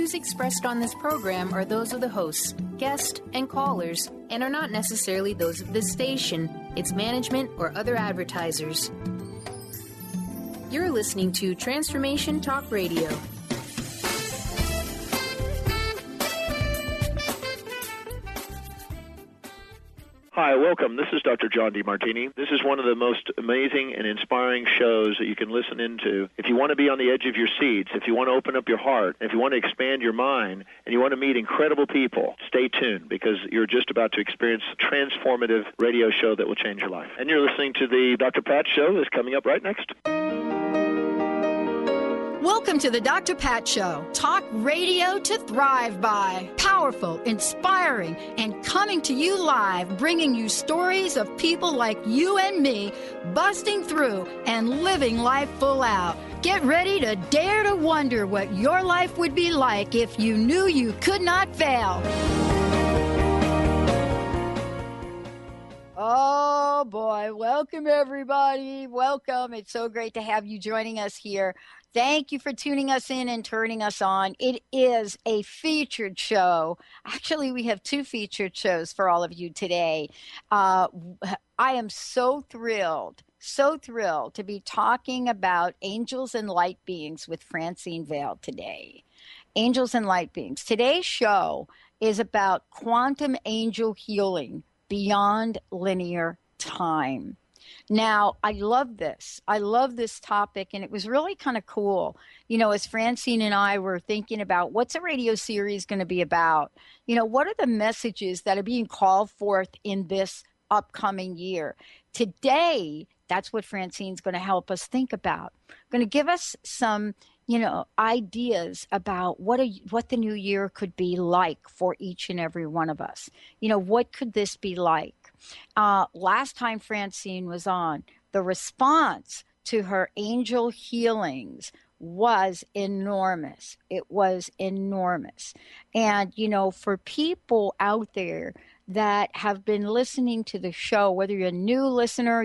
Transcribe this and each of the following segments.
views expressed on this program are those of the hosts, guests, and callers, and are not necessarily those of this station, its management, or other advertisers. You're listening to Transformation Talk Radio. Hi, welcome. This is Dr. John DeMartini. This is one of the most amazing and inspiring shows that you can listen into. If you want to be on the edge of your seats, if you want to open up your heart, if you want to expand your mind, and you want to meet incredible people, stay tuned because you're just about to experience a transformative radio show that will change your life. And you're listening to the Dr. Pat Show that's coming up right next. Welcome to the Dr. Pat Show. Talk radio to thrive by. Powerful, inspiring, and coming to you live, bringing you stories of people like you and me, busting through and living life full out. Get ready to dare to wonder what your life would be like if you knew you could not fail. Oh, boy. Welcome, everybody. Welcome. It's so great to have you joining us here. Thank you for tuning us in and turning us on. It is a featured show. Actually, we have two featured shows for all of you today. I am so thrilled to be talking about angels and light beings with Francine Vale today. Angels and light beings. Today's show is about quantum angel healing beyond linear time. Now, I love this. I love this topic, and it was really kind of cool. You know, as Francine and I were thinking about what's a radio series going to be about, you know, what are the messages that are being called forth in this upcoming year? Today, that's what Francine's going to help us think about. Going to give us some, you know, ideas about what the new year could be like for each and every one of us. You know, what could this be like? Last time Francine was on, the response to her angel healings was enormous. It was enormous. And, you know, for people out there that have been listening to the show, whether you're a new listener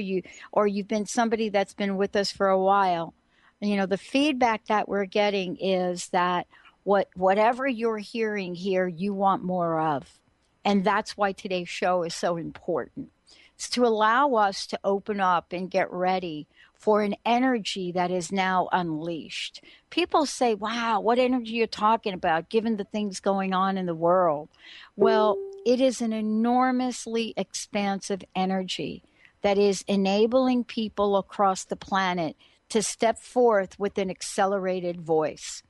or you've been somebody that's been with us for a while, you know, the feedback that we're getting is that whatever you're hearing here, you want more of. And that's why today's show is so important. It's to allow us to open up and get ready for an energy that is now unleashed. People say, wow, what energy you're talking about, given the things going on in the world. Well, it is an enormously expansive energy that is enabling people across the planet to step forth with an accelerated voice.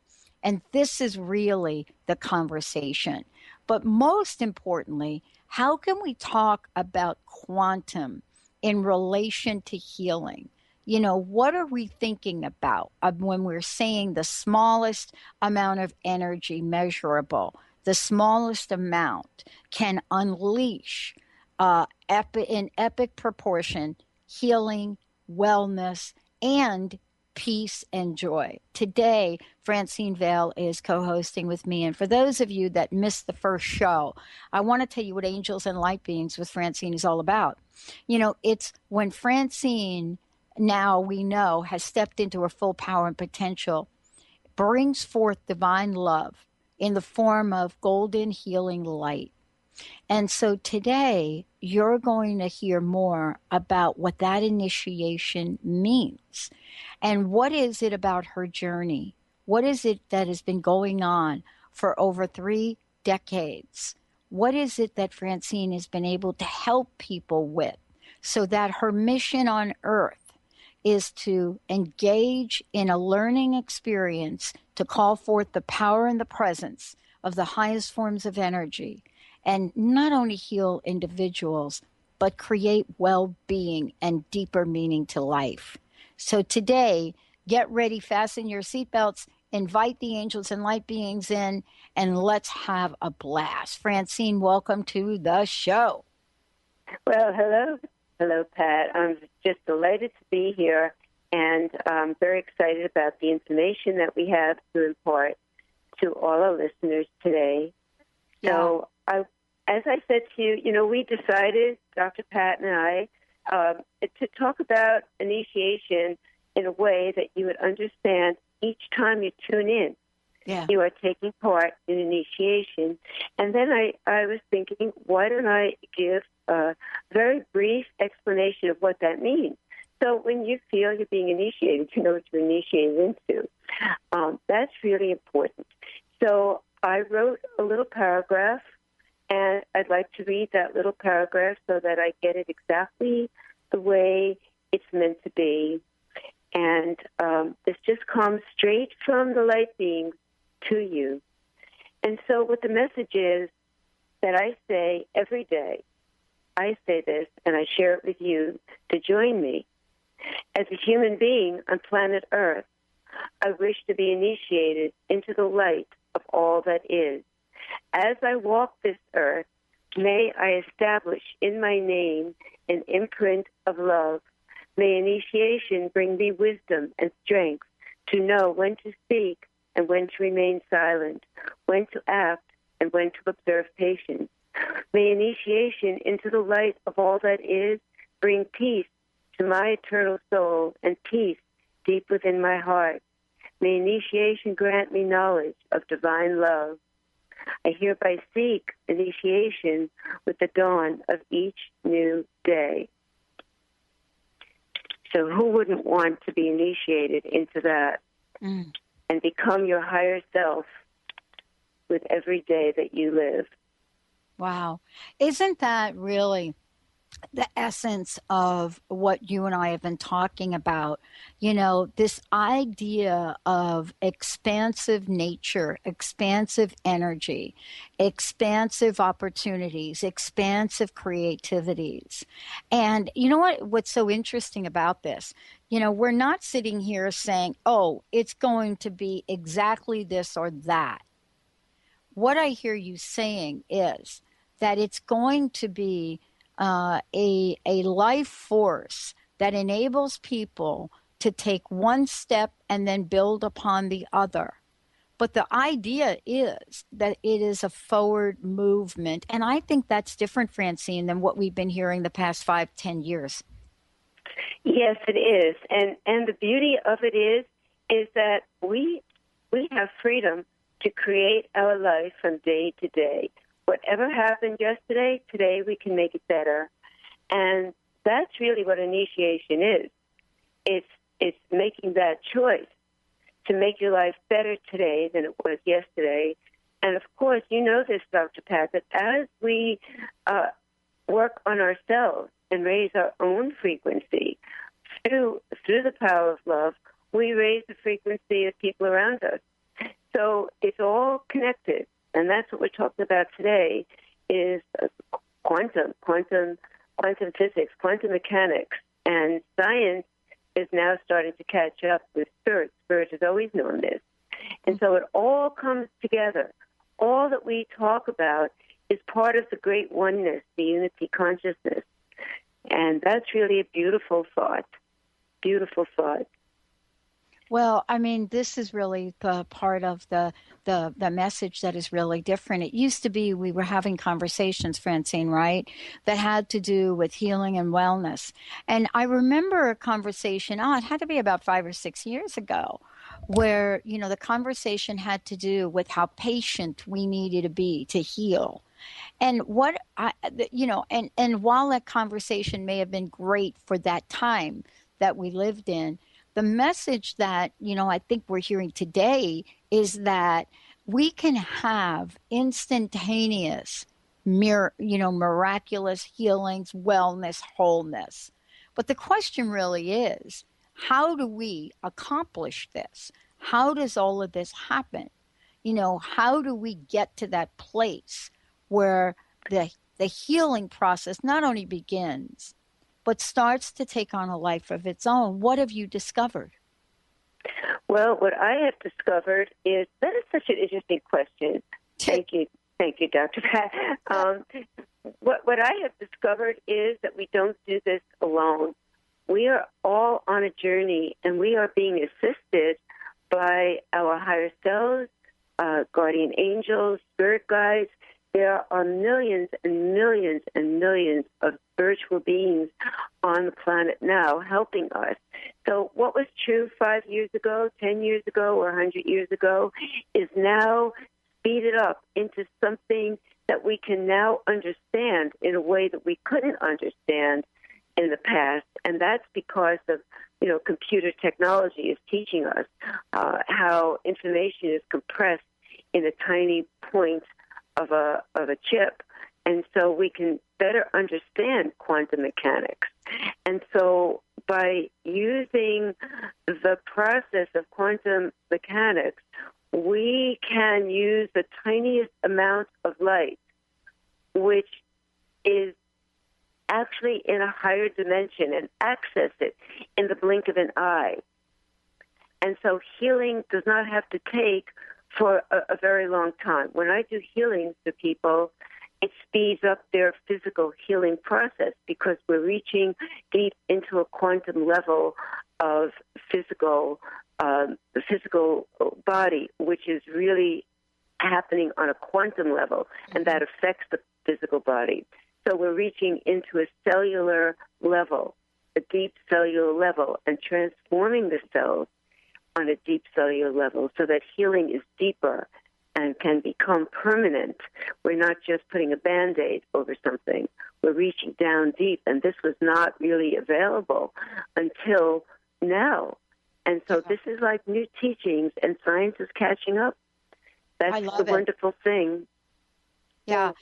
And this is really the conversation. But most importantly, how can we talk about quantum in relation to healing? You know, what are we thinking about when we're saying the smallest amount of energy measurable, the smallest amount can unleash in epic proportion healing, wellness, and peace and joy. Today, Francine Vale is co-hosting with me. And for those of you that missed the first show, I want to tell you what Angels and Light Beings with Francine is all about. You know, it's when Francine, now we know, has stepped into her full power and potential, brings forth divine love in the form of golden healing light. And so today, you're going to hear more about what that initiation means. And what is it about her journey? What is it that has been going on for over 3 decades? What is it that Francine has been able to help people with so that her mission on earth is to engage in a learning experience to call forth the power and the presence of the highest forms of energy and not only heal individuals, but create well-being and deeper meaning to life. So today, get ready, fasten your seatbelts, invite the angels and light beings in, and let's have a blast. Francine, welcome to the show. Well, hello. Hello, Pat. I'm just delighted to be here, and I'm very excited about the information that we have to impart to all our listeners today. Yeah. So, as I said to you, you know, we decided, Dr. Pat and I, to talk about initiation in a way that you would understand each time you tune in. Yeah. You are taking part in initiation. And then I was thinking, why don't I give a very brief explanation of what that means? So when you feel you're being initiated, you know what you're initiated into. That's really important. So I wrote a little paragraph, and I'd like to read that little paragraph so that I get it exactly the way it's meant to be. And this just comes straight from the light beings to you. And so what the message is that I say every day, I say this and I share it with you to join me. As a human being on planet Earth, I wish to be initiated into the light of all that is. As I walk this earth, may I establish in my name an imprint of love. May initiation bring me wisdom and strength to know when to speak and when to remain silent, when to act and when to observe patience. May initiation into the light of all that is bring peace to my eternal soul and peace deep within my heart. May initiation grant me knowledge of divine love. I hereby seek initiation with the dawn of each new day. So who wouldn't want to be initiated into that and become your higher self with every day that you live? Wow. Isn't that really the essence of what you and I have been talking about? You know, this idea of expansive nature, expansive energy, expansive opportunities, expansive creativities. And you know what's so interesting about this? You know, we're not sitting here saying, oh, it's going to be exactly this or that. What I hear you saying is that it's going to be a life force that enables people to take one step and then build upon the other. But the idea is that it is a forward movement. And I think that's different, Francine, than what we've been hearing the past 5-10 years. Yes, it is. And the beauty of it is that we have freedom to create our life from day to day. Whatever happened yesterday, today we can make it better. And that's really what initiation is. It's making that choice to make your life better today than it was yesterday. And of course, you know this, Dr. Pat, that as we work on ourselves and raise our own frequency through the power of love, we raise the frequency of people around us. So it's all connected. And that's what we're talking about today is quantum physics, quantum mechanics. And science is now starting to catch up with spirit. Spirit has always known this. And so it all comes together. All that we talk about is part of the great oneness, the unity consciousness. And that's really a beautiful thought. Beautiful thought. Well, I mean, this is really the part of the message that is really different. It used to be we were having conversations, Francine, right, that had to do with healing and wellness. And I remember a conversation, it had to be about 5 or 6 years ago, where, you know, the conversation had to do with how patient we needed to be to heal. And and while that conversation may have been great for that time that we lived in, the message that, you know, I think we're hearing today is that we can have instantaneous, miraculous healings, wellness, wholeness. But the question really is, how do we accomplish this? How does all of this happen? You know, how do we get to that place where the healing process not only begins, but starts to take on a life of its own? What have you discovered? Well, what I have discovered is that is such an interesting question. Thank you, Dr. Pat. What I have discovered is that we don't do this alone. We are all on a journey, and we are being assisted by our higher selves, guardian angels, spirit guides. There are millions and millions and millions of spiritual beings on the planet now helping us. So what was true 5 years ago, 10 years ago, or 100 years ago is now speeded up into something that we can now understand in a way that we couldn't understand in the past. And that's because of, computer technology is teaching us how information is compressed in a tiny point of a chip. And so we can better understand quantum mechanics. And so by using the process of quantum mechanics, we can use the tiniest amount of light, which is actually in a higher dimension, and access it in the blink of an eye. And so healing does not have to take for a very long time. When I do healings to people, it speeds up their physical healing process because we're reaching deep into a quantum level of the physical body, which is really happening on a quantum level, and that affects the physical body. So we're reaching into a cellular level, a deep cellular level, and transforming the cells on a deep cellular level so that healing is deeper and can become permanent. We're not just putting a Band-Aid over something. We're reaching down deep, and this was not really available until now. And so this is like new teachings, and science is catching up. That's the wonderful thing. Yeah.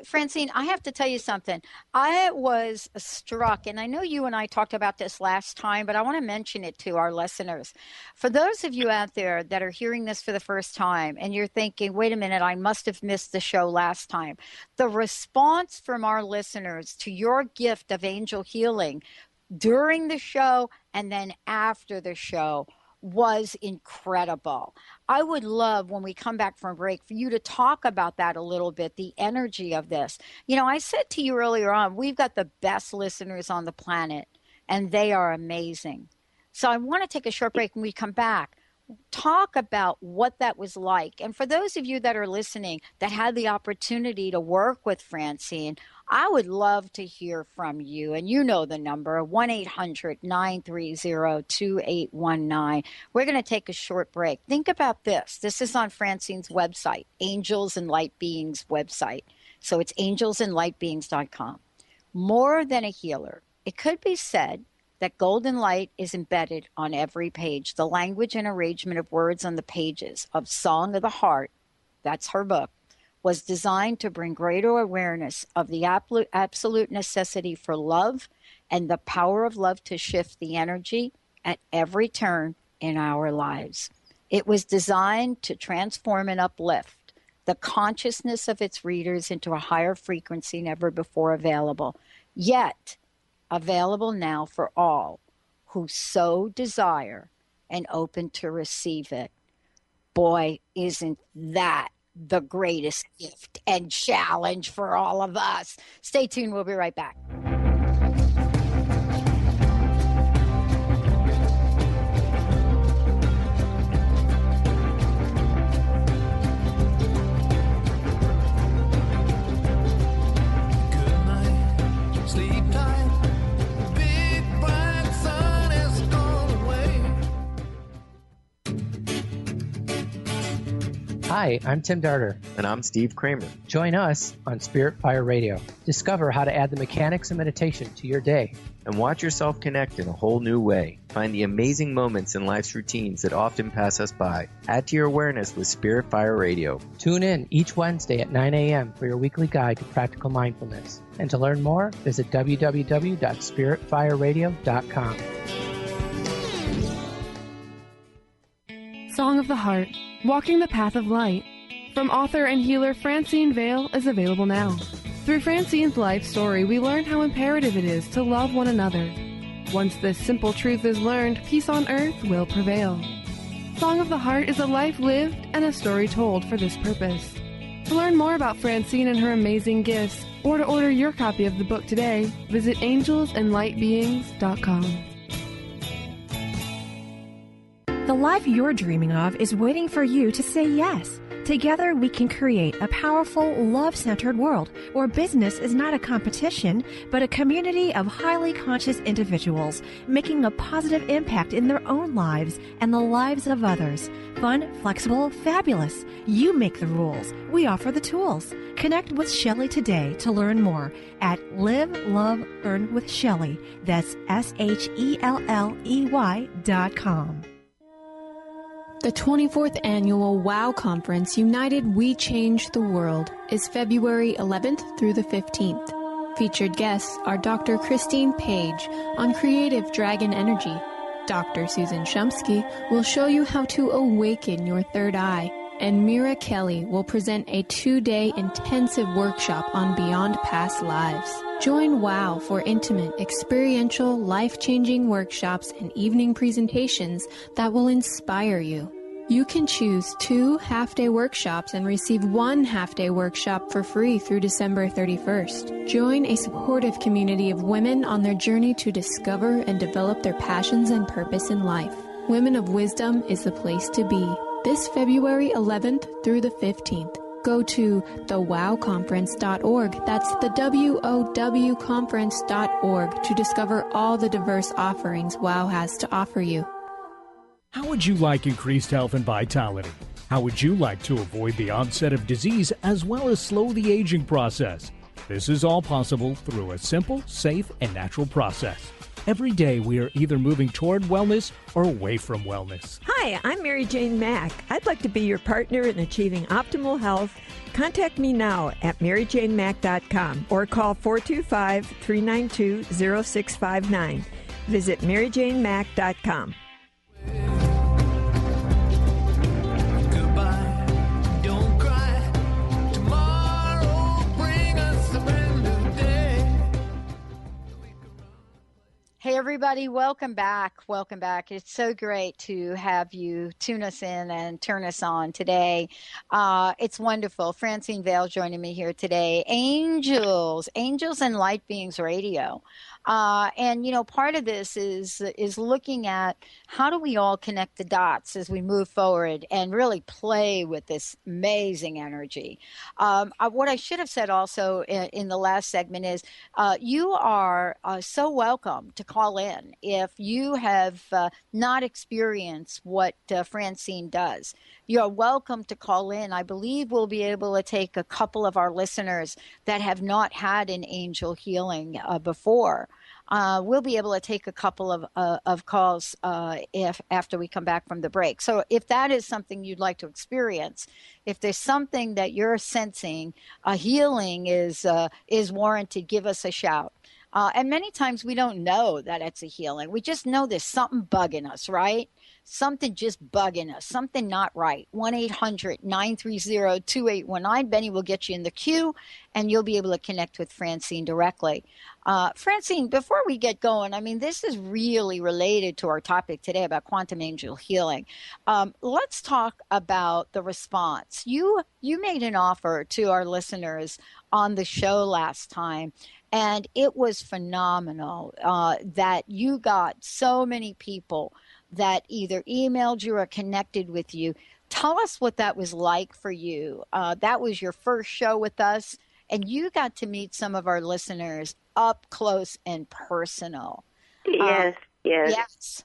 Francine, I have to tell you something. I was struck, and I know you and I talked about this last time, but I want to mention it to our listeners. For those of you out there that are hearing this for the first time and you're thinking, wait a minute, I must have missed the show last time. The response from our listeners to your gift of angel healing during the show and then after the show was incredible. I would love, when we come back from break, for you to talk about that a little bit, the energy of this. I said to you earlier on, we've got the best listeners on the planet, and they are amazing. So I want to take a short break. When we come back, talk about what that was like. And for those of you that are listening that had the opportunity to work with Francine, I would love to hear from you. And you know the number, 1-800-930-2819. We're going to take a short break. Think about this. This is on Francine's website, Angels and Light Beings website. So it's angelsandlightbeings.com. More than a healer, it could be said that golden light is embedded on every page. The language and arrangement of words on the pages of Song of the Heart, that's her book, was designed to bring greater awareness of the absolute necessity for love and the power of love to shift the energy at every turn in our lives. It was designed to transform and uplift the consciousness of its readers into a higher frequency never before available, yet available now for all who so desire and open to receive it. Boy, isn't that the greatest gift and challenge for all of us. Stay tuned. We'll be right back. Hi, I'm Tim Darter. And I'm Steve Kramer. Join us on Spirit Fire Radio. Discover how to add the mechanics of meditation to your day. And watch yourself connect in a whole new way. Find the amazing moments in life's routines that often pass us by. Add to your awareness with Spirit Fire Radio. Tune in each Wednesday at 9 a.m. for your weekly guide to practical mindfulness. And to learn more, visit www.spiritfireradio.com. Song of the Heart, Walking the Path of Light, from author and healer Francine Vale, is available now. Through Francine's life story, we learn how imperative it is to love one another. Once this simple truth is learned, peace on earth will prevail. Song of the Heart is a life lived and a story told for this purpose. To learn more about Francine and her amazing gifts, or to order your copy of the book today, visit angelsandlightbeings.com. The life you're dreaming of is waiting for you to say yes. Together, we can create a powerful, love-centered world where business is not a competition, but a community of highly conscious individuals making a positive impact in their own lives and the lives of others. Fun, flexible, fabulous. You make the rules. We offer the tools. Connect with Shelley today to learn more at Live, Love, Earn with Shelley. That's SHELLEY.com. The 24th Annual WOW Conference, United We Change the World, is February 11th through the 15th. Featured guests are Dr. Christine Page on Creative Dragon Energy. Dr. Susan Shumsky will show you how to awaken your third eye. And Mira Kelly will present a 2-day intensive workshop on Beyond Past Lives. Join WOW for intimate, experiential, life-changing workshops and evening presentations that will inspire you. You can choose 2 half-day workshops and receive 1 half-day workshop for free through December 31st. Join a supportive community of women on their journey to discover and develop their passions and purpose in life. Women of Wisdom is the place to be. This February 11th through the 15th. Go to thewowconference.org. That's the WOW conference.org to discover all the diverse offerings WOW has to offer you. How would you like increased health and vitality? How would you like to avoid the onset of disease as well as slow the aging process? This is all possible through a simple, safe, and natural process. Every day we are either moving toward wellness or away from wellness. Hi, I'm Mary Jane Mack. I'd like to be your partner in achieving optimal health. Contact me now at maryjanemack.com or call 425-392-0659. Visit maryjanemack.com. Hey, everybody, welcome back. Welcome back. It's so great to have you tune us in and turn us on today. It's wonderful. Francine Vale joining me here today. Angels and Light Beings Radio. And, you know, part of this is looking at how do we all connect the dots as we move forward and really play with this amazing energy. What I should have said also in the last segment is you are so welcome to call in if you have not experienced what Francine does. You're welcome to call in. I believe we'll be able to take a couple of our listeners that have not had an angel healing before. We'll be able to take a couple of calls if after we come back from the break. So if that is something you'd like to experience, if there's something that you're sensing, a healing is warranted, give us a shout. And many times we don't know that it's a healing. We just know there's something bugging us, right? Something just bugging us, something not right. 1-800-930-2819. Benny will get you in the queue, and you'll be able to connect with Francine directly. Francine, before we get going, I mean, this is really related to our topic today about quantum angel healing. Let's talk about the response. You made an offer to our listeners on the show last time, and it was phenomenal that you got so many people that either emailed you or connected with you. Tell us what that was like for you. That was your first show with us, and you got to meet some of our listeners up close and personal. Yes. Yes.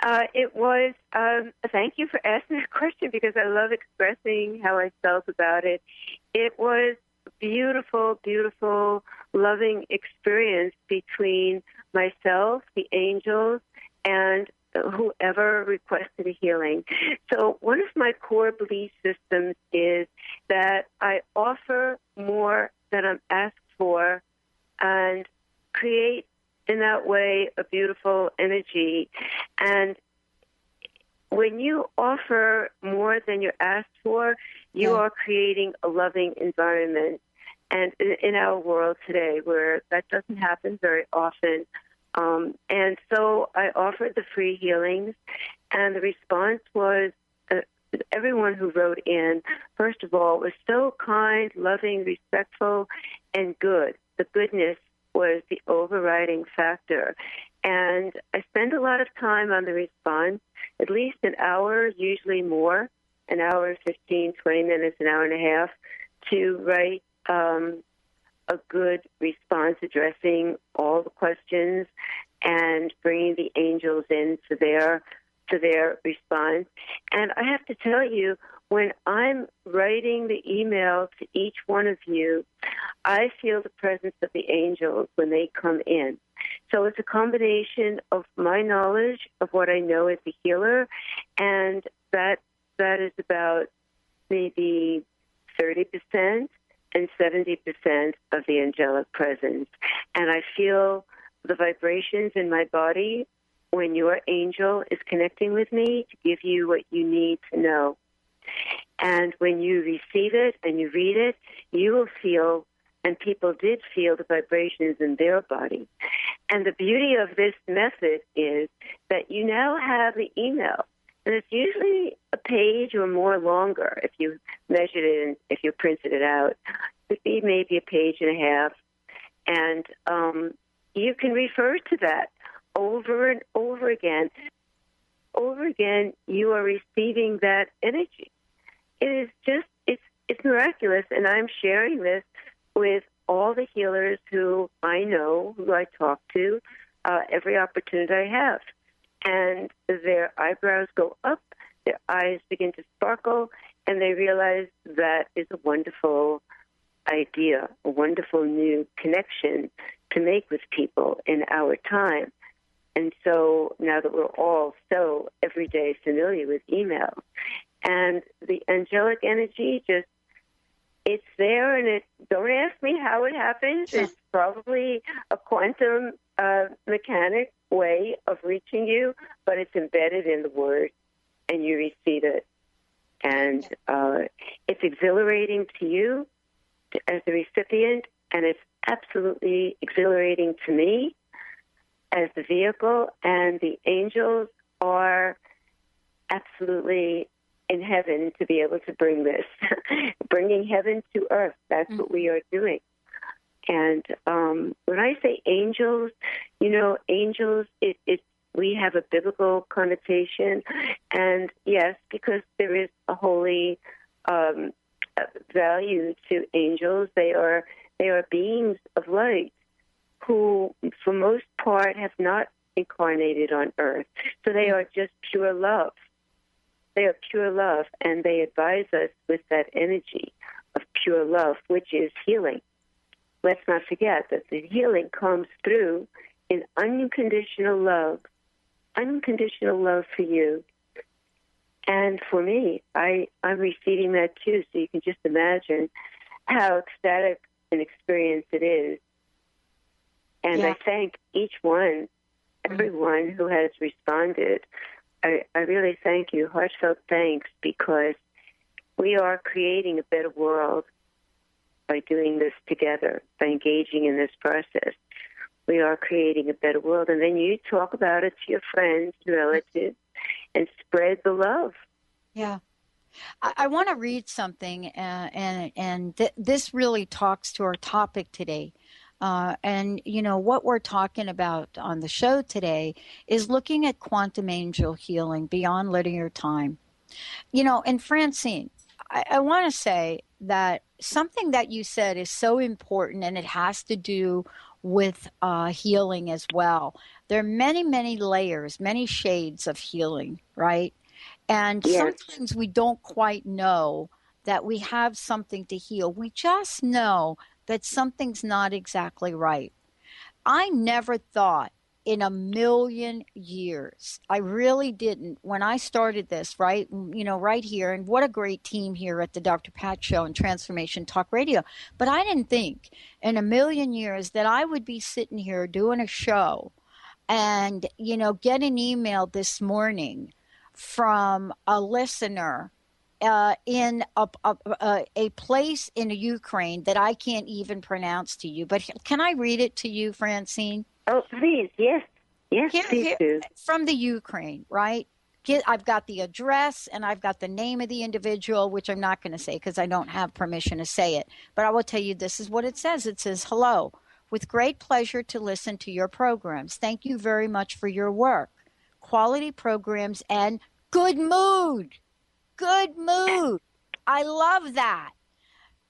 It was, thank you for asking that question because I love expressing how I felt about it. It was a beautiful, beautiful, loving experience between myself, the angels, and whoever requested a healing. So one of my core belief systems is that I offer more than I'm asked for and create in that way a beautiful energy. And when you offer more than you're asked for, you are creating a loving environment. And in our world today, where that doesn't happen very often, and so I offered the free healings, and the response was everyone who wrote in, first of all, was so kind, loving, respectful, and good. The goodness was the overriding factor. And I spend a lot of time on the response, at least an hour, usually more, an hour, 15, 20 minutes, an hour and a half, to write a good response addressing all the questions and bringing the angels in to their response. And I have to tell you, when I'm writing the email to each one of you, I feel the presence of the angels when they come in. So it's a combination of my knowledge of what I know as a healer, and that is about maybe 30% and 70% of the angelic presence. And I feel the vibrations in my body when your angel is connecting with me to give you what you need to know. And when you receive it and you read it, you will feel, and people did feel, the vibrations in their body. And the beauty of this method is that you now have the email. And it's usually a page or more longer if you measured it and if you printed it out. It would be maybe a page and a half. And you can refer to that over and over again. Over again, you are receiving that energy. It is just, it's miraculous. And I'm sharing this with all the healers who I know, who I talk to, every opportunity I have. And their eyebrows go up, their eyes begin to sparkle, and they realize that is a wonderful idea, a wonderful new connection to make with people in our time. And so now that we're all so everyday familiar with email, and the angelic energy just, it's there, and don't ask me how it happens. It's probably a quantum mechanic way of reaching you, but it's embedded in the word, and you receive it. And it's exhilarating to you as the recipient, and it's absolutely exhilarating to me as the vehicle, and the angels are absolutely in heaven to be able to bring this, bringing heaven to earth. That's what we are doing. And when I say angels, angels, we have a biblical connotation. And yes, because there is a holy value to angels, they are beings of light who, for most part, have not incarnated on earth. So they are just pure love. They are pure love, and they advise us with that energy of pure love, which is healing. Let's not forget that the healing comes through in unconditional love for you. And for me, I'm receiving that too, so you can just imagine how ecstatic an experience it is. And I thank each one, everyone who has responded. I really thank you, heartfelt thanks, because we are creating a better world by doing this together, by engaging in this process. We are creating a better world. And then you talk about it to your friends, relatives, and spread the love. Yeah. I want to read something, and this really talks to our topic today. And, what we're talking about on the show today is looking at quantum angel healing beyond linear time. And Francine, I want to say that something that you said is so important, and it has to do with healing as well. There are many, many layers, many shades of healing, right? And sometimes we don't quite know that we have something to heal. We just know that something's not exactly right. I never thought in a million years, I really didn't, when I started this, right here, and what a great team here at the Dr. Pat Show and Transformation Talk Radio, but I didn't think in a million years that I would be sitting here doing a show and, get an email this morning from a listener in a place in Ukraine that I can't even pronounce to you. But can I read it to you, Francine? Oh, please, yes. Yes, please do. From the Ukraine, right? I've got the address and I've got the name of the individual, which I'm not going to say because I don't have permission to say it. But I will tell you this is what it says. It says, hello. with great pleasure to listen to your programs. Thank you very much for your work. Quality programs and good mood. Good mood. I love that.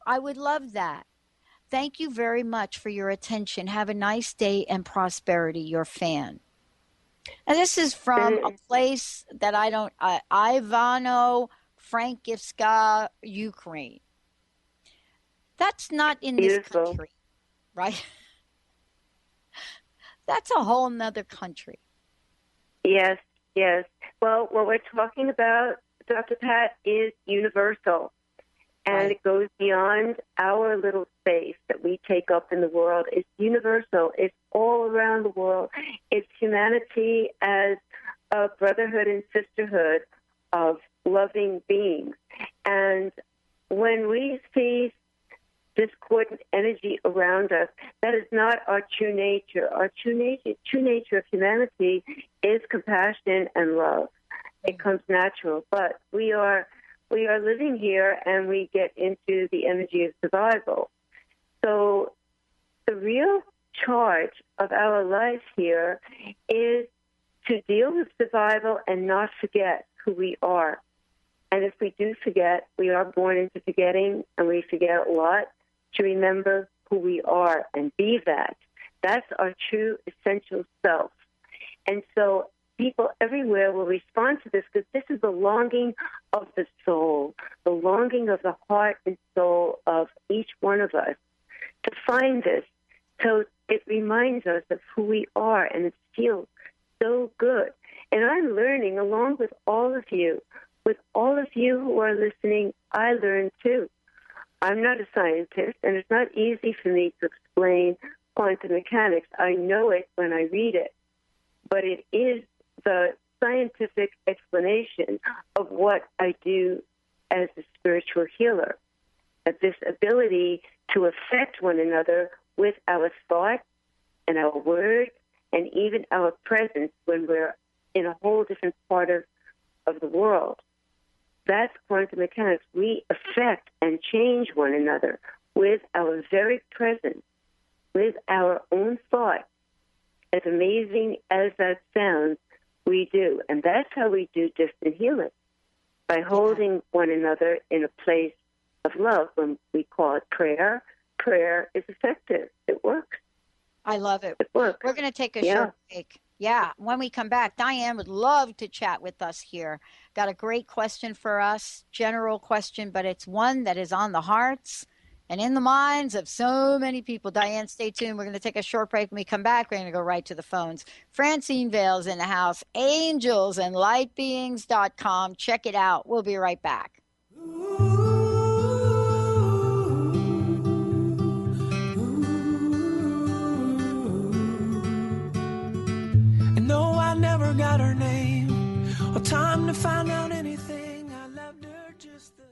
I would love that. Thank you very much for your attention. Have a nice day and prosperity, your fan. And this is from a place that I don't, Ivano-Frankivska, Ukraine. That's not in this country, right? That's a whole nother country. Yes, yes. Well, what we're talking about, Dr. Pat, is universal. And it goes beyond our little space that we take up in the world. It's universal. It's all around the world. It's humanity as a brotherhood and sisterhood of loving beings. And when we see discordant energy around us, that is not our true nature. Our true nature of humanity is compassion and love. It comes natural. But we are living here, and we get into the energy of survival. So the real charge of our life here is to deal with survival and not forget who we are. And if we do forget, we are born into forgetting, and we forget a lot, to remember who we are and be that. That's our true essential self. And so people everywhere will respond to this, because this is the longing of the soul, the longing of the heart and soul of each one of us to find this. So it reminds us of who we are, and it feels so good. And I'm learning along with all of you. With all of you who are listening, I learn too. I'm not a scientist, and it's not easy for me to explain quantum mechanics. I know it when I read it, but it is the scientific explanation of what I do as a spiritual healer. That this ability to affect one another with our thoughts and our words and even our presence when we're in a whole different part of the world. That's quantum mechanics. We affect and change one another with our very presence, with our own thoughts. As amazing as that sounds, we do. And that's how we do distant healing, by holding one another in a place of love. When we call it prayer, prayer is effective. It works. I love it. It works. We're going to take a short break. Yeah, when we come back, Diane would love to chat with us here. Got a great question for us, general question, but it's one that is on the hearts and in the minds of so many people. Diane, stay tuned. We're going to take a short break. When we come back, we're going to go right to the phones. Francine Vale's in the house, angelsandlightbeings.com. Check it out. We'll be right back. No, I never got her name or time to find out anything. I loved her just the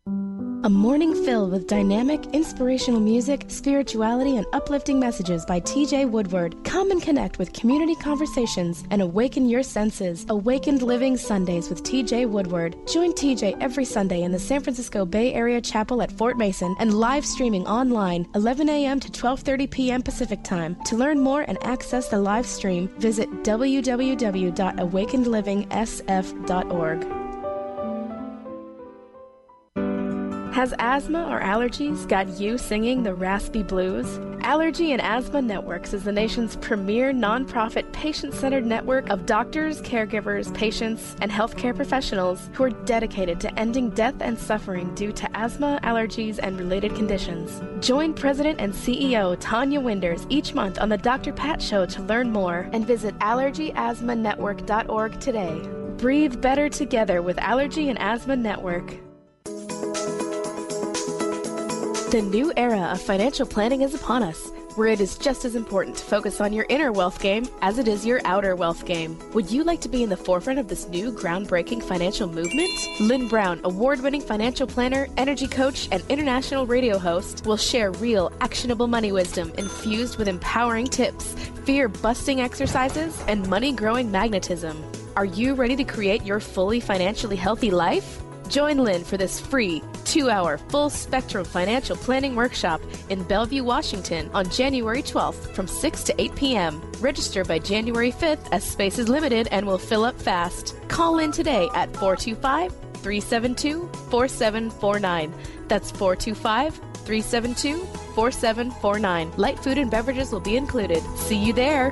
same. A morning filled with dynamic, inspirational music, spirituality, and uplifting messages by TJ Woodward. Come and connect with community conversations and awaken your senses. Awakened Living Sundays with TJ Woodward. Join TJ every Sunday in the San Francisco Bay Area Chapel at Fort Mason and live streaming online 11 a.m. to 12:30 p.m. Pacific Time. To learn more and access the live stream, visit www.awakenedlivingsf.org. Has asthma or allergies got you singing the raspy blues? Allergy and Asthma Networks is the nation's premier nonprofit patient-centered network of doctors, caregivers, patients, and healthcare professionals who are dedicated to ending death and suffering due to asthma, allergies, and related conditions. Join President and CEO Tanya Winders each month on the Dr. Pat Show to learn more, and visit allergyasthmanetwork.org today. Breathe better together with Allergy and Asthma Network. The new era of financial planning is upon us, where it is just as important to focus on your inner wealth game as it is your outer wealth game. Would you like to be in the forefront of this new groundbreaking financial movement? Lynn Brown, award-winning financial planner, energy coach, and international radio host, will share real, actionable money wisdom infused with empowering tips, fear-busting exercises, and money-growing magnetism. Are you ready to create your fully financially healthy life? Join Lynn for this free 2-hour full-spectrum financial planning workshop in Bellevue, Washington on January 12th from 6 to 8 p.m. Register by January 5th as space is limited and will fill up fast. Call in today at 425-372-4749. That's 425-372-4749. Light food and beverages will be included. See you there.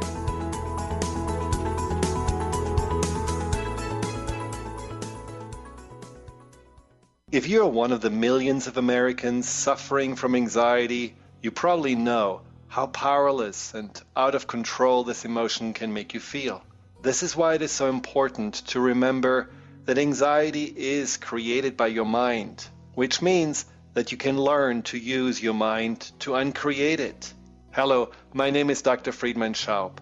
If you're one of the millions of Americans suffering from anxiety, you probably know how powerless and out of control this emotion can make you feel. This is why it is so important to remember that anxiety is created by your mind, which means that you can learn to use your mind to uncreate it. Hello, my name is Dr. Friedman Schaub.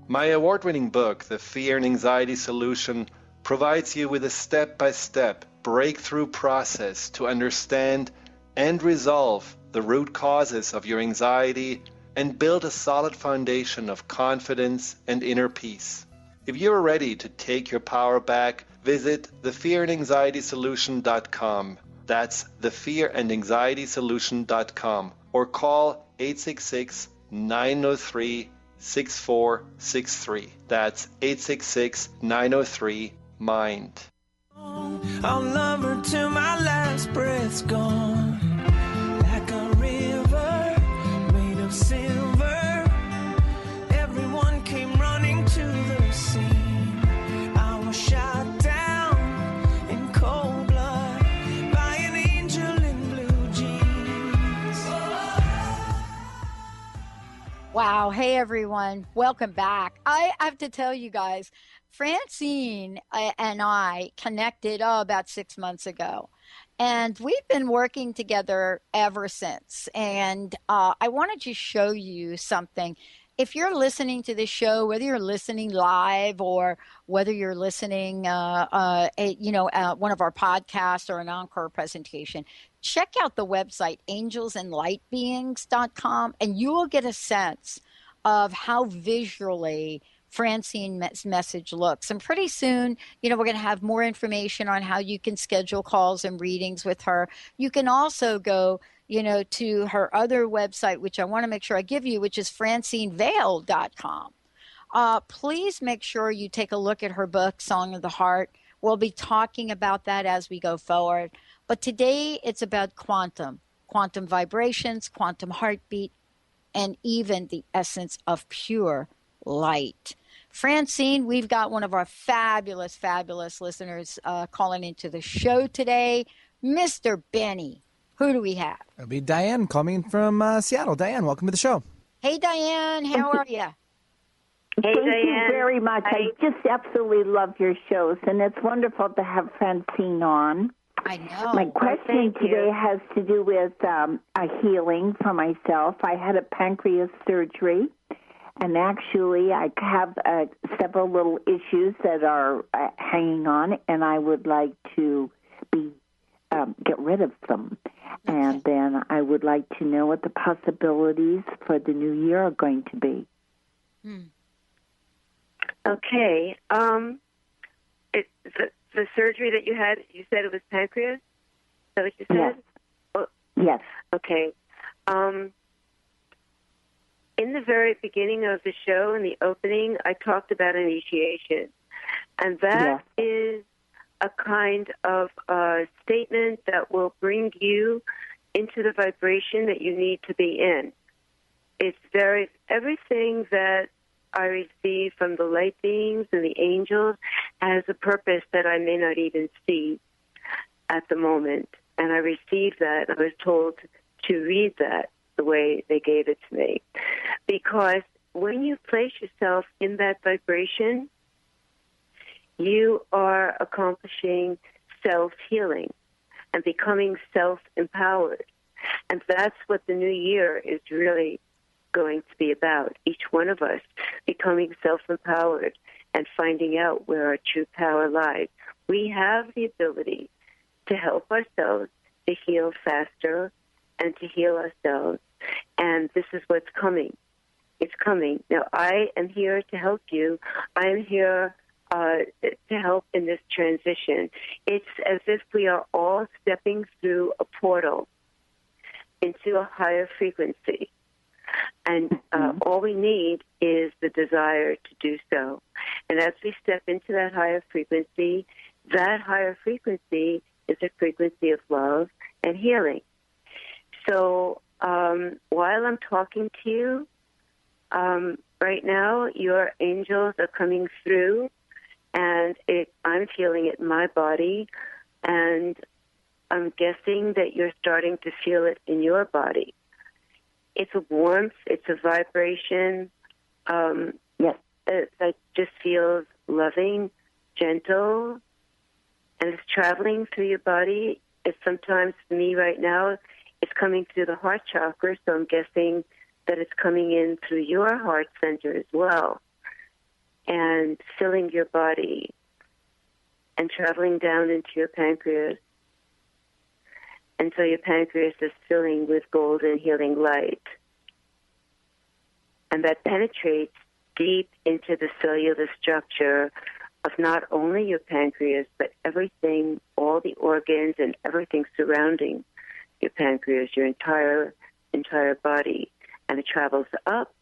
My award-winning book, The Fear and Anxiety Solution, provides you with a step-by-step breakthrough process to understand and resolve the root causes of your anxiety and build a solid foundation of confidence and inner peace. If you're ready to take your power back, visit thefearandanxietysolution.com. That's thefearandanxietysolution.com, or call 866-903-6463. That's 866-903-MIND. I'll love her till my last breath's gone. Like a river made of silver, everyone came running to the scene. I was shot down in cold blood by an angel in blue jeans. Wow. Hey, everyone. Welcome back. I have to tell you guys, Francine and I connected about 6 months ago, and we've been working together ever since. And I wanted to show you something. If you're listening to this show, whether you're listening live or whether you're listening, one of our podcasts or an encore presentation, check out the website angelsandlightbeings.com, and you will get a sense of how visually Francine's message looks. And pretty soon, we're going to have more information on how you can schedule calls and readings with her. You can also go, to her other website, which I want to make sure I give you, which is francinevale.com. Please make sure you take a look at her book, Song of the Heart. We'll be talking about that as we go forward. But today it's about quantum vibrations, quantum heartbeat, and even the essence of pure light. Francine, we've got one of our fabulous, fabulous listeners calling into the show today, Mr. Benny. Who do we have? It'll be Diane calling from Seattle. Diane, welcome to the show. Hey, Diane. How are you? Thank you very much. I just absolutely love your shows, and it's wonderful to have Francine on. I know. My question today has to do with a healing for myself. I had a pancreas surgery. And actually, I have several little issues that are hanging on, and I would like to get rid of them. Okay. And then I would like to know what the possibilities for the new year are going to be. Okay. The surgery that you had, you said it was pancreas? Is that what you said? Yes. Oh. Yes. Okay. In the very beginning of the show, in the opening, I talked about initiation. And that is a kind of statement that will bring you into the vibration that you need to be in. It's everything that I receive from the light beings and the angels has a purpose that I may not even see at the moment. And I received that. I was told to read that the way they gave it to me. Because when you place yourself in that vibration, you are accomplishing self-healing and becoming self-empowered. And that's what the new year is really going to be about. Each one of us becoming self-empowered and finding out where our true power lies. We have the ability to help ourselves to heal faster and to heal ourselves. And this is what's coming. It's coming. Now, I am here to help you. I am here to help in this transition. It's as if we are all stepping through a portal into a higher frequency. And all we need is the desire to do so. And as we step into that higher frequency is a frequency of love and healing. So while I'm talking to you, right now your angels are coming through, and I'm feeling it in my body, and I'm guessing that you're starting to feel it in your body. It's a warmth, it's a vibration. Yes. It just feels loving, gentle, and it's traveling through your body. It's sometimes, for me right now, it's coming through the heart chakra, so I'm guessing that it's coming in through your heart center as well, and filling your body and traveling down into your pancreas. And so your pancreas is filling with golden healing light. And that penetrates deep into the cellular structure of not only your pancreas, but everything, all the organs and everything surrounding your pancreas, your entire body. And it travels up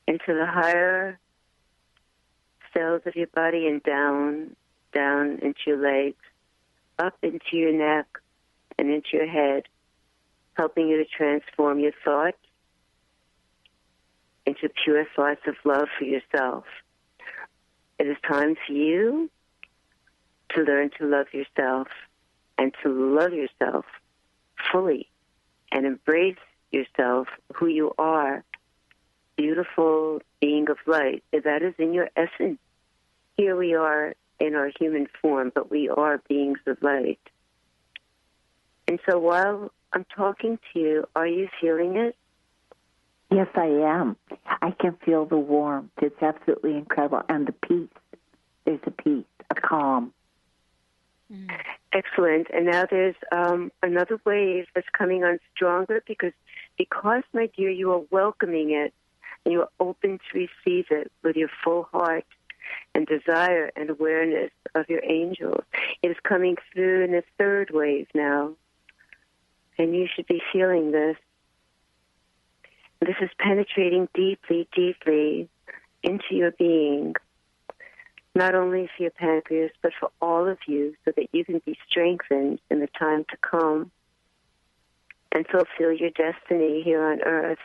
into the higher cells of your body and down into your legs, up into your neck and into your head, helping you to transform your thoughts into pure thoughts of love for yourself. It is time for you to learn to love yourself and to love yourself fully and embrace yourself, who you are, beautiful being of light. That is in your essence. Here we are in our human form, but we are beings of light. And so while I'm talking to you, are you feeling it? Yes, I am. I can feel the warmth. It's absolutely incredible. And the peace. There's a peace, a calm. Excellent. And now there's another wave that's coming on stronger because, my dear, you are welcoming it and you are open to receive it with your full heart and desire and awareness of your angels. It is coming through in the third wave now. And you should be feeling this. This is penetrating deeply, deeply into your being, not only for your pancreas, but for all of you, so that you can be strengthened in the time to come and fulfill your destiny here on earth.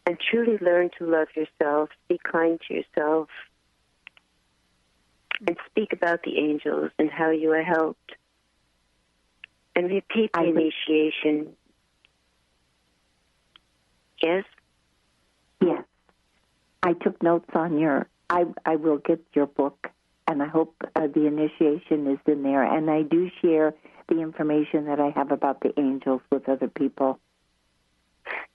And truly learn to love yourself, be kind to yourself, and speak about the angels and how you are helped. And repeat the initiation. Yes? Yes. I took notes on I will get your book, and I hope the initiation is in there. And I do share the information that I have about the angels with other people.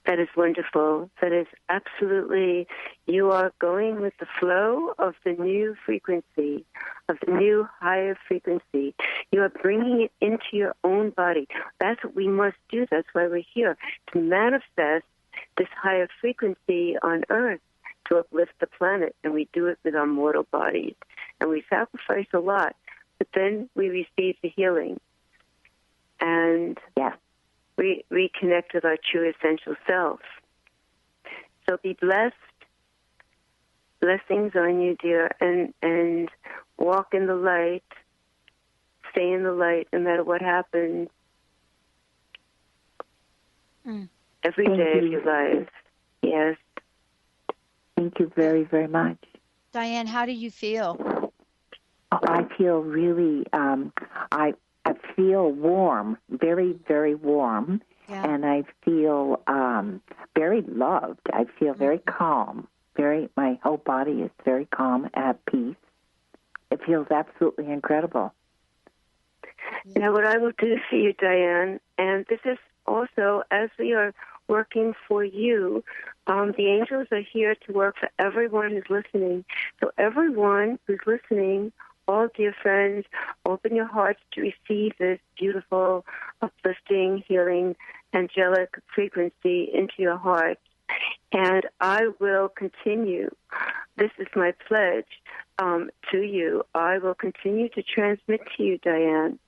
That is wonderful. That is absolutely, you are going with the flow of the new frequency, of the new higher frequency. You are bringing it into your own body. That's what we must do. That's why we're here, to manifest this higher frequency on Earth, to uplift the planet. And we do it with our mortal bodies. And we sacrifice a lot, but then we receive the healing. And we reconnect with our true essential self. So be blessed. Blessings on you, dear, and walk in the light. Stay in the light no matter what happens. Every day of your life. Yes. Thank you very, very much. Diane, how do you feel? Oh, I feel really, I feel warm, very, very warm, and I feel very loved. I feel very calm. My whole body is very calm, at peace. It feels absolutely incredible. Now, what I will do for you, Diane, and this is also as we are working for you, the angels are here to work for everyone who's listening. So everyone who's listening, all dear friends, open your hearts to receive this beautiful, uplifting, healing, angelic frequency into your heart. And I will continue. This is my pledge to you. I will continue to transmit to you, Diane.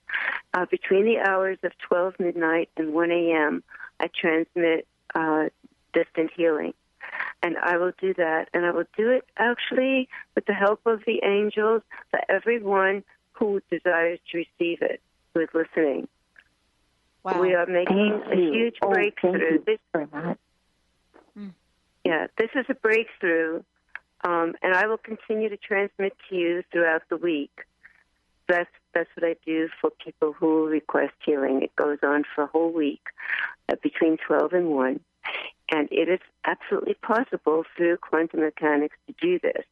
Between the hours of 12 midnight and 1 a.m., I transmit distant healing. And I will do that. And I will do it actually with the help of the angels for everyone who desires to receive it, who is listening. Wow. We are making a huge breakthrough. This is a breakthrough, and I will continue to transmit to you throughout the week. That's what I do for people who request healing. It goes on for a whole week between 12 and 1. And it is absolutely possible through quantum mechanics to do this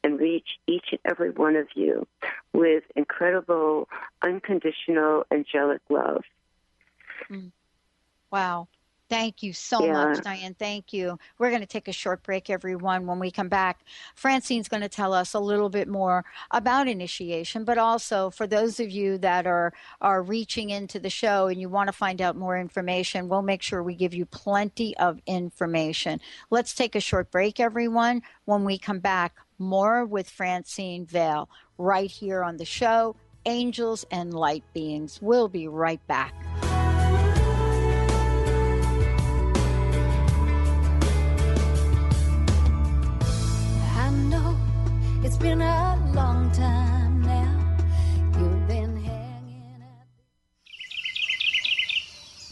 and reach each and every one of you with incredible, unconditional, angelic love. Wow. Thank you so much, Diane. Thank you. We're going to take a short break, everyone. When we come back, Francine's going to tell us a little bit more about initiation, but also for those of you that are reaching into the show and you want to find out more information, we'll make sure we give you plenty of information. Let's take a short break, everyone. When we come back, more with Francine Vale right here on the show, Angels and Light Beings. We'll be right back. It's been a long time now. You've been hanging out.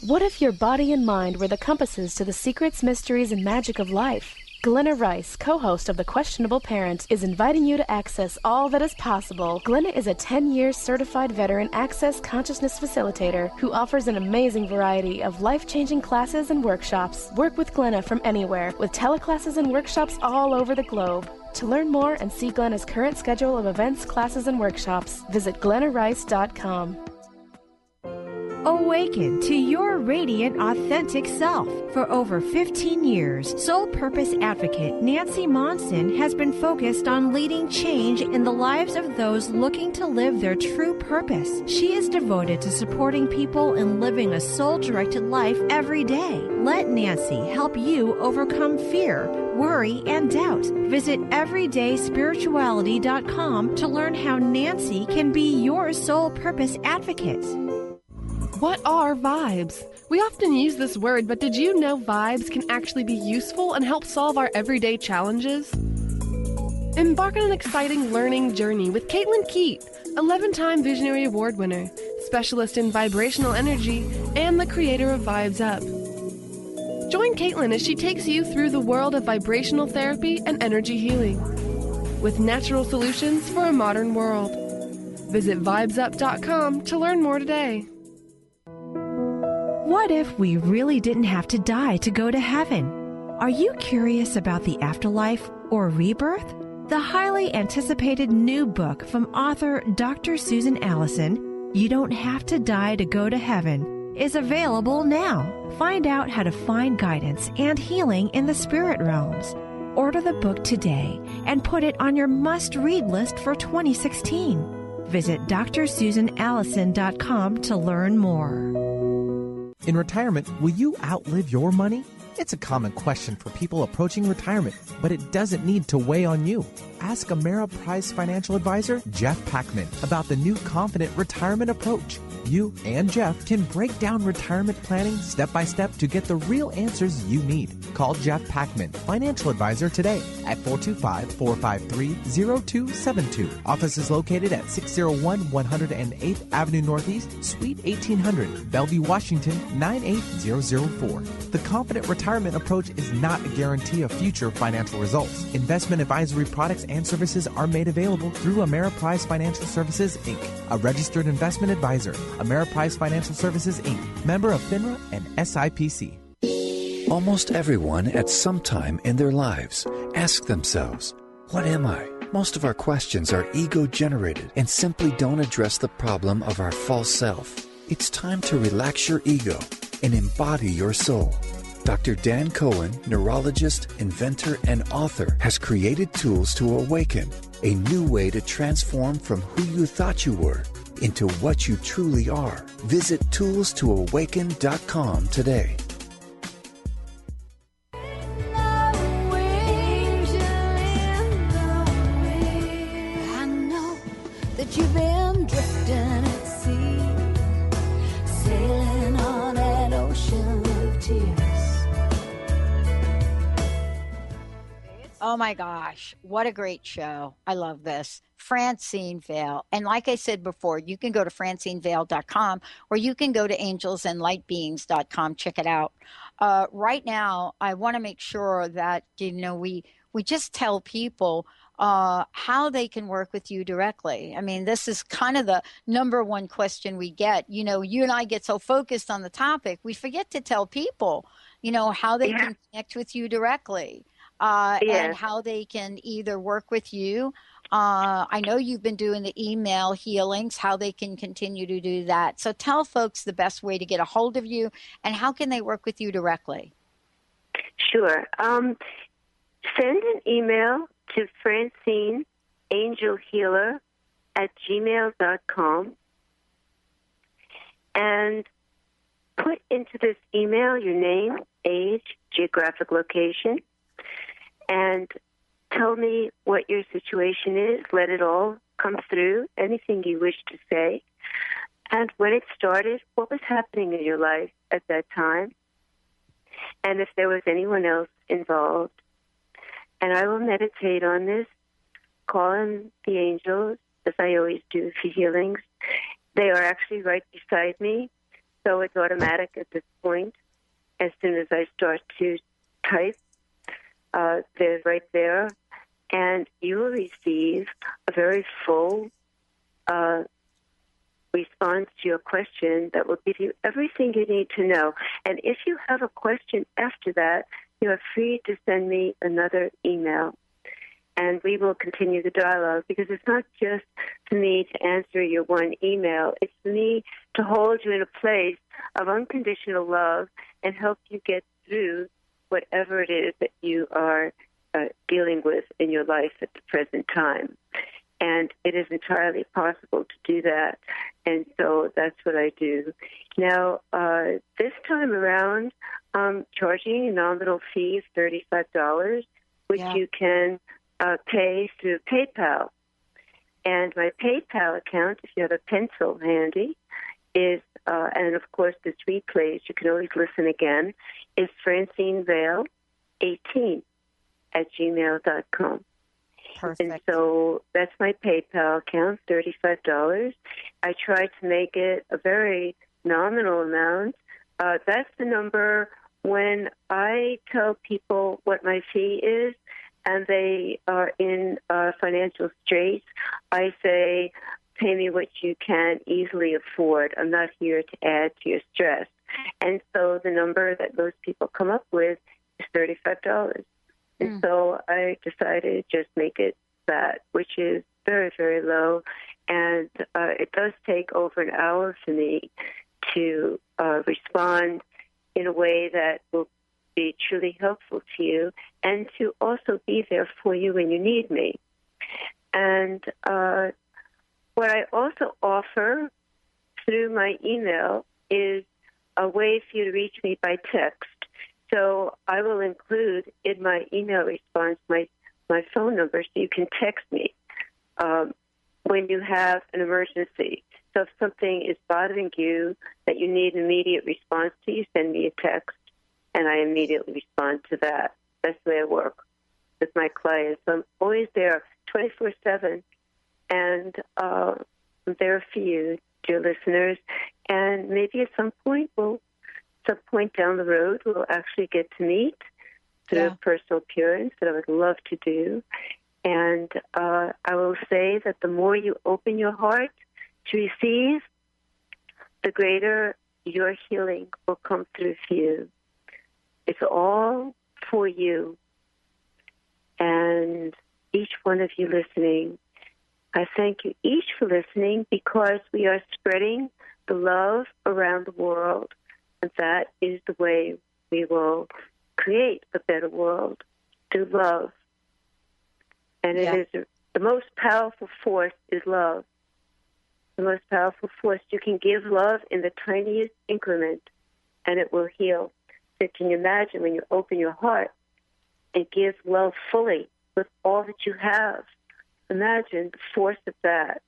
What if your body and mind were the compasses to the secrets, mysteries, and magic of life? Glenna Rice, co-host of The Questionable Parent, is inviting you to access all that is possible. Glenna is a 10-year certified veteran access consciousness facilitator who offers an amazing variety of life-changing classes and workshops. Work with Glenna from anywhere, with teleclasses and workshops all over the globe. To learn more and see Glenna's current schedule of events, classes, and workshops, visit glennarice.com. Awaken to your radiant, authentic self. For over 15 years, Soul Purpose Advocate Nancy Monson has been focused on leading change in the lives of those looking to live their true purpose. She is devoted to supporting people in living a soul-directed life every day. Let Nancy help you overcome fear, worry, and doubt. Visit everydayspirituality.com to learn how Nancy can be your soul purpose advocate. What are vibes? We often use this word, but did you know vibes can actually be useful and help solve our everyday challenges? Embark on an exciting learning journey with Caitlin Keat, 11-time Visionary Award winner, specialist in vibrational energy, and the creator of Vibes Up. Join Caitlin as she takes you through the world of vibrational therapy and energy healing, with natural solutions for a modern world. Visit vibesup.com to learn more today. What if we really didn't have to die to go to heaven? Are you curious about the afterlife or rebirth? The highly anticipated new book from author Dr. Susan Allison, You Don't Have to Die to Go to Heaven, is available now. Find out how to find guidance and healing in the spirit realms. Order the book today and put it on your must-read list for 2016. Visit drsusanallison.com to learn more. In retirement, will you outlive your money? It's a common question for people approaching retirement, but it doesn't need to weigh on you. Ask Ameriprise financial advisor Jeff Packman about the new Confident Retirement Approach. You and Jeff can break down retirement planning step by step to get the real answers you need. Call Jeff Packman, financial advisor, today at 425-453-0272. Office is located at 601 108th Avenue Northeast, Suite 1800, Bellevue, Washington, 98004. The Confident Retirement Approach is not a guarantee of future financial results. Investment advisory products and services are made available through Ameriprise Financial Services, Inc., a registered investment advisor. Ameriprise Financial Services, Inc., member of FINRA and SIPC. Almost everyone at some time in their lives ask themselves, what am I? Most of our questions are ego-generated and simply don't address the problem of our false self. It's time to relax your ego and embody your soul. Dr. Dan Cohen, neurologist, inventor, and author, has created tools to awaken, a new way to transform from who you thought you were into what you truly are. Visit toolstoawaken.com today. that you've been drifting at sea, sailing on an ocean of tears. Oh my gosh, what a great show. I love this. Francine Vale. And like I said before, you can go to francinevale.com or you can go to angelsandlightbeings.com. Check it out. Right now, I want to make sure that, we just tell people how they can work with you directly. I mean, this is kind of the number one question we get. You and I get so focused on the topic, we forget to tell people, how they can connect with you directly. And how they can either work with you. I know you've been doing the email healings, how they can continue to do that. So tell folks the best way to get a hold of you and how can they work with you directly? Sure. Send an email to Francine, angelhealer@gmail.com, and put into this email your name, age, geographic location, and tell me what your situation is. Let it all come through, anything you wish to say. And when it started, what was happening in your life at that time? And if there was anyone else involved. And I will meditate on this, call in the angels, as I always do for healings. They are actually right beside me, so it's automatic at this point. As soon as I start to type, they're right there, and you will receive a very full response to your question that will give you everything you need to know. And if you have a question after that, you are free to send me another email, and we will continue the dialogue, because it's not just for me to answer your one email. It's for me to hold you in a place of unconditional love and help you get through whatever it is that you are dealing with in your life at the present time. And it is entirely possible to do that. And so that's what I do. Now, this time around, I'm charging a nominal fee of $35, which you can pay through PayPal. And my PayPal account, if you have a pencil handy, is, and of course this replays, you can always listen again, is FrancineVale18@gmail.com. Perfect. And so that's my PayPal account, $35. I try to make it a very nominal amount. That's the number when I tell people what my fee is and they are in financial straits. I say, pay me what you can easily afford. I'm not here to add to your stress. And so the number that most people come up with is $35. And so I decided to just make it that, which is very, very low. And it does take over an hour for me to respond in a way that will be truly helpful to you and to also be there for you when you need me. And what I also offer through my email is a way for you to reach me by text. So I will include in my email response my phone number so you can text me when you have an emergency. So if something is bothering you that you need an immediate response to, you send me a text, and I immediately respond to that. That's the way I work with my clients. I'm always there 24/7, and I'm there for you, dear listeners. And maybe at some point down the road, we'll actually get to meet through a personal appearance that I would love to do. And I will say that the more you open your heart to receive, the greater your healing will come through for you. It's all for you. And each one of you listening, I thank you each for listening, because we are spreading the love around the world. And that is the way we will create a better world, through love. And it is the most powerful force is love. The most powerful force. You can give love in the tiniest increment, and it will heal. So can you imagine when you open your heart and give love fully with all that you have? Imagine the force of that.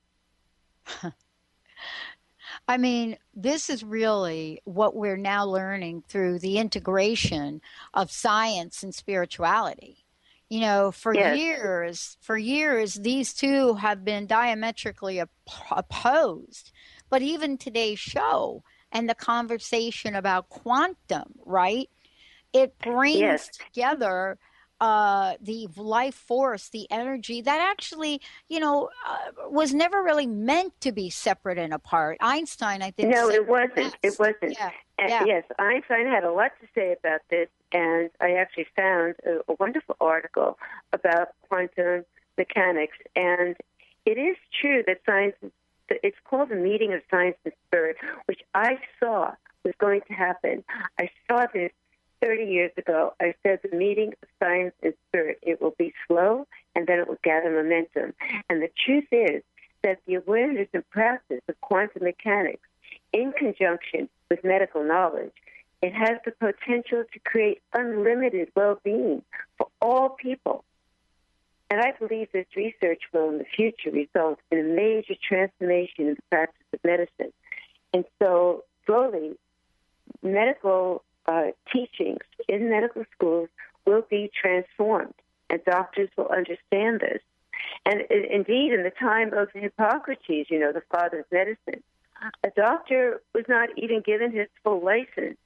I mean, this is really what we're now learning through the integration of science and spirituality. You know, for years, these two have been diametrically opposed. But even today's show and the conversation about quantum, right? It brings together the life force, the energy that actually, was never really meant to be separate and apart. Einstein, I think. No, it wasn't. It wasn't. Yeah. Yes, Einstein had a lot to say about this, and I actually found a wonderful article about quantum mechanics. And it is true that science, it's called the meeting of science and spirit, which I saw was going to happen. I saw this 30 years ago. I said the meeting of science and spirit, it will be slow and then it will gather momentum. And the truth is that the awareness and practice of quantum mechanics in conjunction with medical knowledge, it has the potential to create unlimited well-being for all people. And I believe this research will in the future result in a major transformation in the practice of medicine. And so slowly, medical teachings in medical schools will be transformed, and doctors will understand this. And indeed, in the time of Hippocrates, the father of medicine, a doctor was not even given his full license.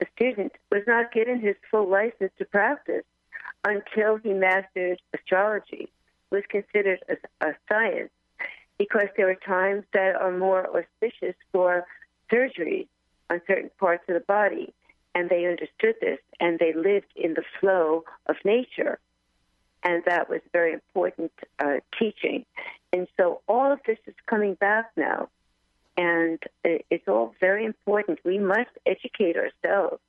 A student was not given his full license to practice until he mastered astrology. It was considered a science because there are times that are more auspicious for surgery on certain parts of the body. And they understood this, and they lived in the flow of nature. And that was very important teaching. And so all of this is coming back now. And it's all very important. We must educate ourselves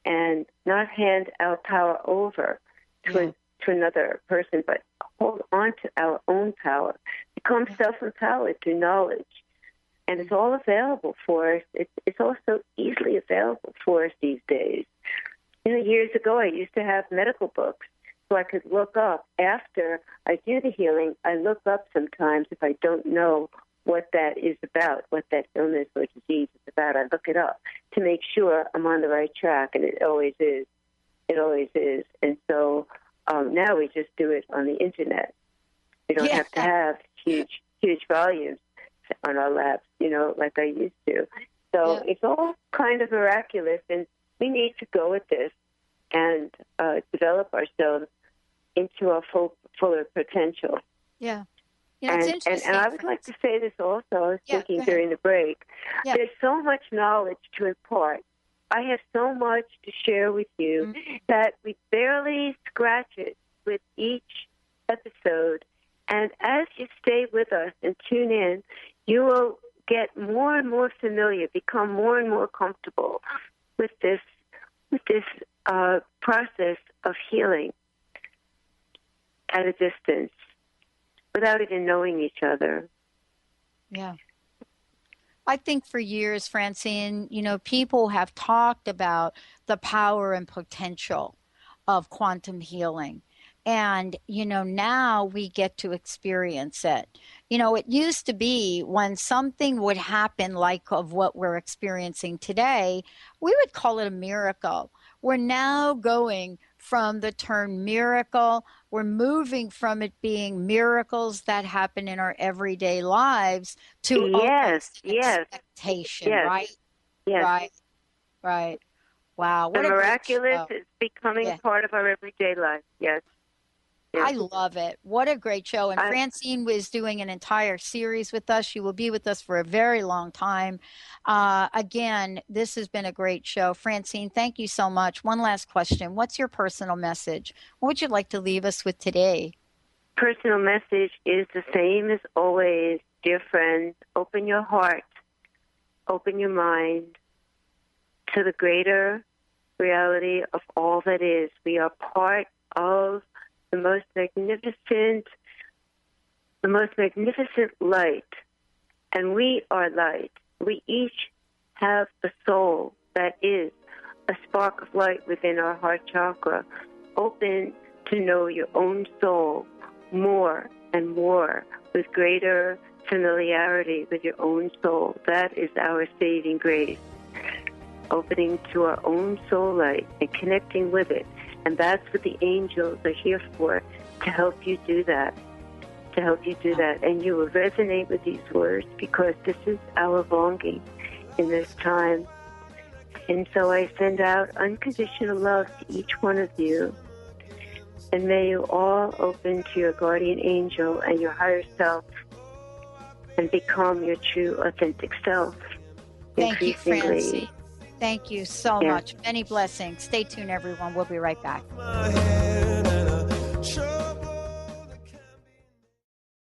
and not hand our power over to another person, but hold on to our own power. Become self-empowered through knowledge. And it's all available for us. It's also easily available for us these days. Years ago, I used to have medical books, so I could look up. After I do the healing, I look up sometimes if I don't know what that is about, what that illness or disease is about. I look it up to make sure I'm on the right track, and it always is. It always is. And so now we just do it on the Internet. We don't have to have huge volumes on our labs, like I used to. So it's all kind of miraculous, and we need to go with this and develop ourselves into our fuller potential. Yeah. And I would like to say this also. I was thinking during the break. Yeah. There's so much knowledge to impart. I have so much to share with you that we barely scratch it with each episode. And as you stay with us and tune in, you will get more and more familiar, become more and more comfortable with this process of healing at a distance without even knowing each other. Yeah. I think for years, Francine, people have talked about the power and potential of quantum healing. And, now we get to experience it. It used to be when something would happen like of what we're experiencing today, we would call it a miracle. We're now going from the term miracle. We're moving from it being miracles that happen in our everyday lives to expectation, right? Yes. Right. Wow. The miraculous is becoming part of our everyday life. Yes. I love it. What a great show. And Francine was doing an entire series with us. She will be with us for a very long time. Again, this has been a great show. Francine, thank you so much. One last question. What's your personal message? What would you like to leave us with today? Personal message is the same as always. Dear friends, open your heart, open your mind to the greater reality of all that is. We are part of the most magnificent light, and we are light. We each have a soul that is a spark of light within our heart chakra, open to know your own soul more and more with greater familiarity with your own soul. That is our saving grace. Opening to our own soul light and connecting with it. And that's what the angels are here for, to help you do that. To help you do that. And you will resonate with these words because this is our longing in this time. And so I send out unconditional love to each one of you. And may you all open to your guardian angel and your higher self and become your true, authentic self. Thank you, Francine. Thank you so much. Many blessings. Stay tuned, everyone. We'll be right back.